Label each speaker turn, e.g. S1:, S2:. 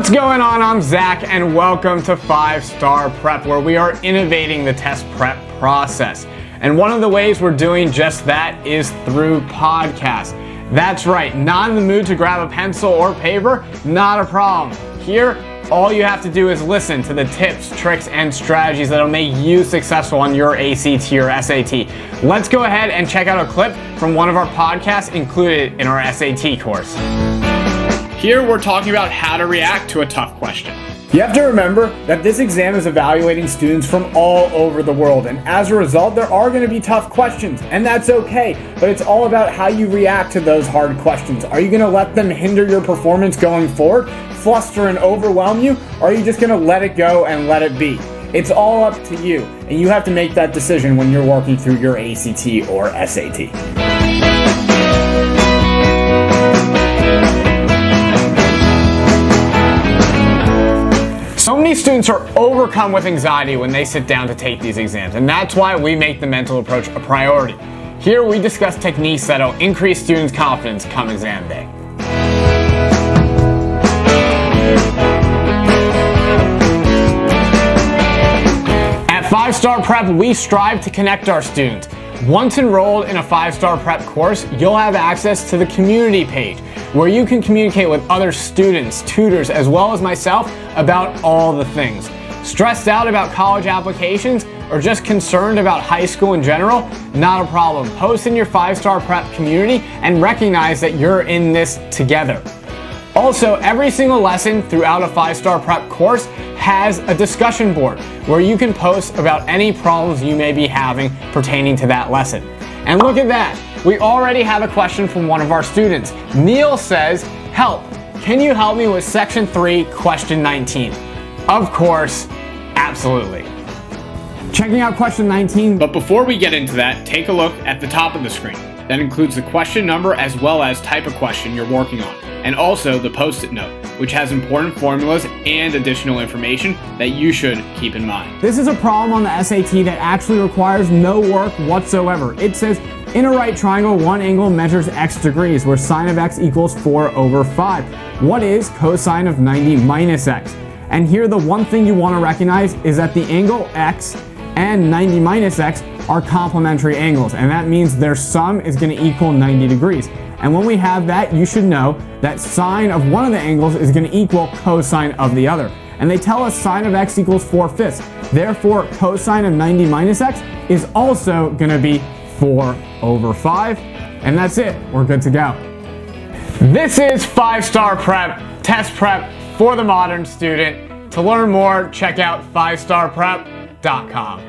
S1: What's going on? I'm Zach and welcome to 5-Star Prep, where we are innovating the test prep process. And one of the ways we're doing just that is through podcasts. That's right, not in the mood to grab a pencil or paper? Not a problem. Here, all you have to do is listen to the tips, tricks, and strategies that'll make you successful on your ACT or SAT. Let's go ahead and check out a clip from one of our podcasts included in our SAT course. Here we're talking about how to react to a tough question.
S2: You have to remember that this exam is evaluating students from all over the world, and as a result, there are going to be tough questions, and that's okay, but it's all about how you react to those hard questions. Are you going to let them hinder your performance going forward, fluster and overwhelm you, or are you just going to let it go and let it be? It's all up to you, and you have to make that decision when you're working through your ACT or SAT.
S1: So many students are overcome with anxiety when they sit down to take these exams, and that's why we make the mental approach a priority. Here we discuss techniques that'll increase students' confidence come exam day. At 5-Star Prep, we strive to connect our students. Once enrolled in a 5-Star Prep course, you'll have access to the community page, where you can communicate with other students, tutors, as well as myself about all the things. Stressed out about college applications or just concerned about high school in general? Not a problem. Post in your 5-Star Prep community and recognize that you're in this together. Also, every single lesson throughout a 5-Star Prep course has a discussion board where you can post about any problems you may be having pertaining to that lesson. And look at that. We already have a question from one of our students. Neil says, "Help, can you help me with section 3, question 19? Of course, absolutely.
S2: Checking out question 19.
S1: But before we get into that, take a look at the top of the screen. That includes the question number as well as type of question you're working on, and also the post-it note, which has important formulas and additional information that you should keep in mind.
S2: This is a problem on the SAT that actually requires no work whatsoever. It says, in a right triangle, one angle measures x degrees, where sine of x equals 4/5. What is cosine of 90 minus x? And here the one thing you want to recognize is that the angle x and 90 minus x are complementary angles, and that means their sum is going to equal 90 degrees. And when we have that, you should know that sine of one of the angles is going to equal cosine of the other. And they tell us sine of x equals 4/5. Therefore, cosine of 90 minus x is also going to be 4/5. And that's it. We're good to go.
S1: This is 5-Star Prep, test prep for the modern student. To learn more, check out 5starprep.com.